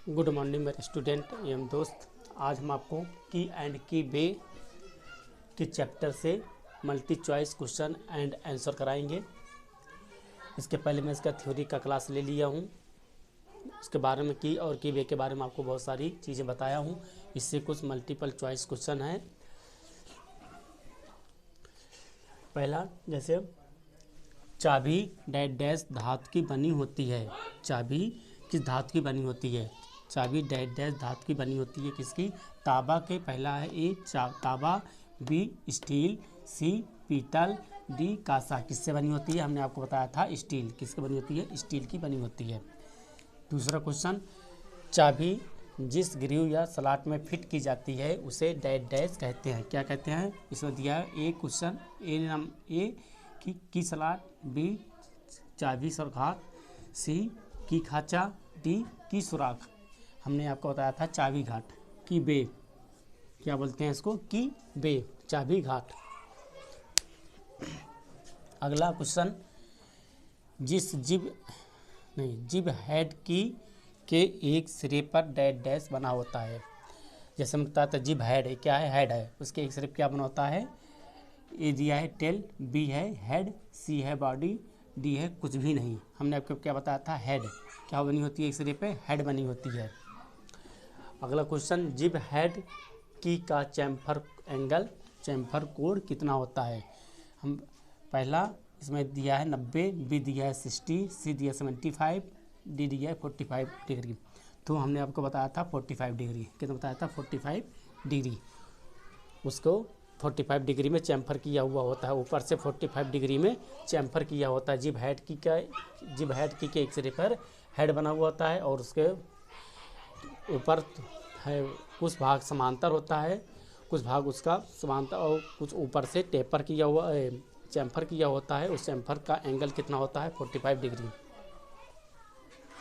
Good morning मेरे student एवं दोस्त। आज हम आपको की एंड की वे के चैप्टर से multi choice question and answer कराएंगे। इसके पहले मैं इसका थ्योरी का क्लास ले लिया हूँ। इसके बारे में की और की वे के बारे में आपको बहुत सारी चीज़ें बताया हूँ। इससे कुछ मल्टीपल चॉइस क्वेश्चन हैं। पहला, जैसे चाबी डैश डैश धातु की बनी होती है। चाबी किस धातु की बनी होती है? चाबी डैश डैश धातु की बनी होती है। किसकी? तांबा के। पहला है ए तांबा, बी स्टील, सी पीतल, डी कांसा। किससे बनी होती है? हमने आपको बताया था स्टील। किससे बनी होती है? स्टील की बनी होती है। दूसरा क्वेश्चन, चाबी जिस ग्रीव या स्लॉट में फिट की जाती है उसे डैश डैश कहते हैं। क्या कहते हैं? इसमें दिया है ए क्वेश्चन, ए की स्लॉट, बी चाबी सुराख, सी की खांचा, डी की सुराख। हमने आपको बताया था चाबी घाट की बे। क्या बोलते हैं इसको? की बे, चाबी घाट। अगला क्वेश्चन, जिस जिब हेड की के एक सिरे पर डैश डैश बना होता है। जैसे हम बताया था जिब हेड है, क्या है? हेड है। उसके एक सिरे पर क्या बना होता है? ए दिया है टेल, बी है हेड, सी है बॉडी, डी है कुछ भी नहीं। हमने आपको क्या बताया था? हेड। क्या बनी होती है? एक सिरे पे हेड बनी होती है। अगला क्वेश्चन, जिब हेड की का चैम्फर एंगल, चैम्फर कोण कितना होता है? हम पहला इसमें दिया है 90, बी दिया है 60, सी दिया 75, डी दिया है 45 डिग्री। तो हमने आपको बताया था 45 डिग्री। कितना बताया था? 45 डिग्री। उसको 45 डिग्री में चैम्फर किया हुआ होता है। ऊपर से 45 डिग्री में चैम्फर किया होता है। जिब हेड की के एक सिरे पर हेड बना हुआ होता है और उसके ऊपर है कुछ भाग समांतर होता है, कुछ भाग उसका समांतर और कुछ ऊपर से टेपर किया हुआ चैम्फर किया होता है। उस चैम्फर का एंगल कितना होता है? 45 डिग्री।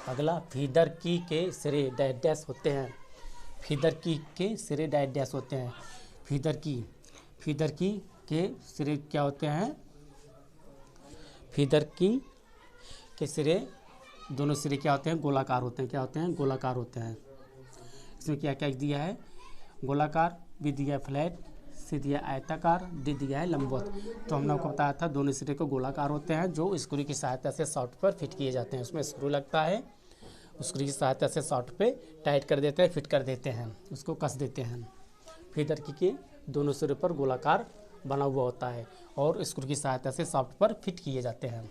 अगला, फीडर की के सिरे डैश डैश होते हैं। फीडर की के सिरे डैश डैश होते हैं। फीडर की के सिरे क्या होते हैं? फीडर की के सिरे, दोनों सिरे क्या होते हैं? गोलाकार होते हैं। क्या होते हैं? गोलाकार होते हैं। इसमें क्या क्या दिया है? गोलाकार, बी दिया है फ्लैट, सी दिया है आयताकार, डी दिया है लंबवत। तो हमने आपको बताया था दोनों सिरे को गोलाकार होते हैं जो स्क्रू की सहायता से सॉफ्ट पर फिट किए जाते हैं। उसमें स्क्रू लगता है, स्क्रू की सहायता से सॉफ्ट पे टाइट कर देते हैं, फिट कर देते हैं, उसको कस देते हैं। फीडर की के दोनों सिरे पर गोलाकार बना हुआ होता है और स्क्रू की सहायता से सॉफ्ट पर फिट किए जाते हैं।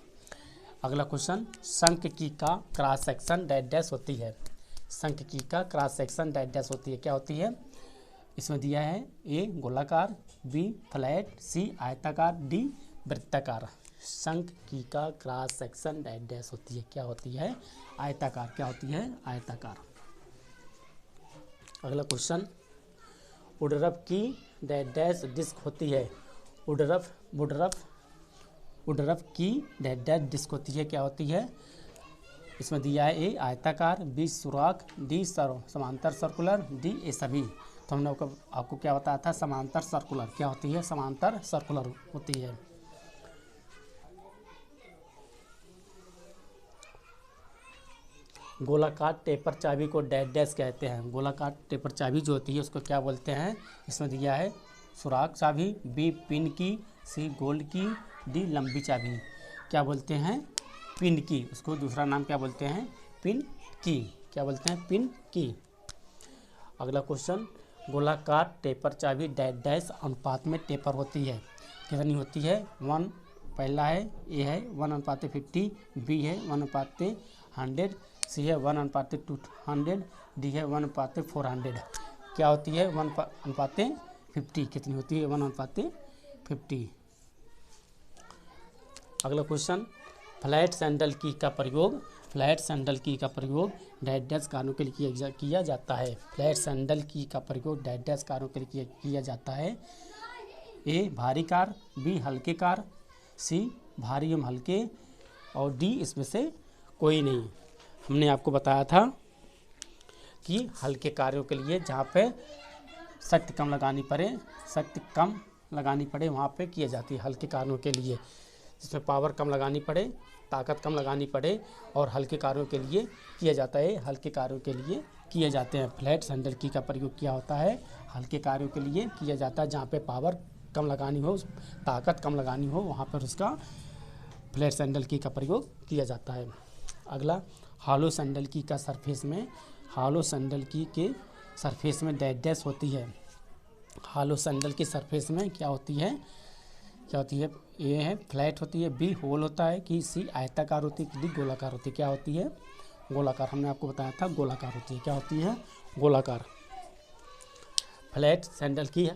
अगला क्वेश्चन, शंख की का क्रॉस सेक्शन डैश डैश होती है। शंख की का क्रॉस सेक्शन डैश डैश होती है। क्या होती है? इसमें दिया है ए गोलाकार, बी फ्लैट, सी आयताकार, डी वृत्ताकार। शंख की का क्रॉस सेक्शन डैश डैश होती है। क्या होती है? आयताकार। क्या होती है? आयताकार। अगला क्वेश्चन, उडरफ की डैश डैश डिस्क होती है। उडरफ की डैश डैश डिस्क होती है। क्या होती है? इसमें दिया है ए आयताकार, बी सुराख, डी समांतर सर्कुलर, डी ए सभी। तो हमने आपको क्या बताया था? समांतर सर्कुलर। क्या होती है? समांतर सर्कुलर होती है। गोलाकार टेपर चाबी को डैश डैश कहते हैं। गोलाकार टेपर चाबी जो होती है उसको क्या बोलते हैं? इसमें दिया है सुराख चाबी, बी पिन की, सी गोल्ड की, डी लंबी चाबी। क्या बोलते हैं? पिन की। उसको दूसरा नाम क्या बोलते हैं? पिन की। क्या बोलते हैं? पिन की। अगला क्वेश्चन, गोलाकार टेपर चाबी डैश डैश अनुपात में टेपर होती है। कितनी होती है? 1, पहला है ए है 1:50, बी है 1:100, सी है 1:200, डी है 1:400। क्या होती है? 1:50। कितनी होती है? 1:50। अगला क्वेश्चन, फ्लैट सैंडल की का प्रयोग डैश डैश कारों के लिए किया जाता है। फ्लैट सैंडल की का प्रयोग डैश डैश कारों के लिए किया जाता है। ए भारी कार, बी हल्के कार, सी भारी एवं हल्के, और डी इसमें से कोई नहीं। हमने आपको बताया था कि हल्के कार्यों के लिए जहाँ पे शक्ति कम लगानी पड़े वहाँ पे किए जाती है हल्के कार्यों के लिए। जिसमें पावर कम लगानी पड़े, ताकत कम लगानी पड़े और हल्के कार्यों के लिए किया जाता है, हल्के कार्यों के लिए किए जाते हैं। फ्लैट सैंडल की का प्रयोग किया होता है हल्के कार्यों के लिए किया जाता है, जहाँ पे पावर कम लगानी हो, ताकत कम लगानी हो, वहाँ पर उसका फ्लैट सैंडल की का प्रयोग किया जाता है। अगला, हॉलो सैंडल की का सरफेस में, हॉलो सैंडल की के सरफेस में डैश डैश होती है। हॉलो सैंडल की सरफेस में क्या होती है, क्या होती है, ए है फ्लैट होती है, बी होल होता है, कि सी आयताकार होती है, डी गोलाकार होती है। क्या होती है, गोलाकार। हमने आपको बताया था गोलाकार होती है। क्या होती है, गोलाकार। फ्लैट सैंडल की,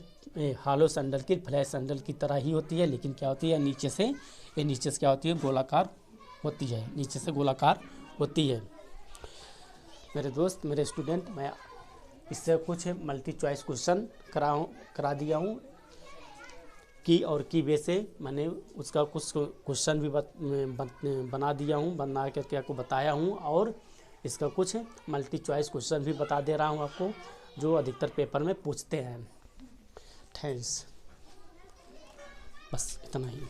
हॉलो सैंडल की फ्लैट सैंडल की तरह ही होती है, लेकिन क्या होती है, नीचे से, ये नीचे से क्या होती है, गोलाकार होती है, नीचे से गोलाकार होती है। मेरे दोस्त, मेरे स्टूडेंट, मैं इससे कुछ मल्टी चॉइस क्वेश्चन करा दिया हूँ की और की वे से मैंने उसका कुछ क्वेश्चन भी बना दिया हूँ, बना करके आपको बताया हूँ, और इसका कुछ मल्टी चॉइस क्वेश्चन भी बता दे रहा हूँ आपको, जो अधिकतर पेपर में पूछते हैं। थैंक्स, बस इतना ही।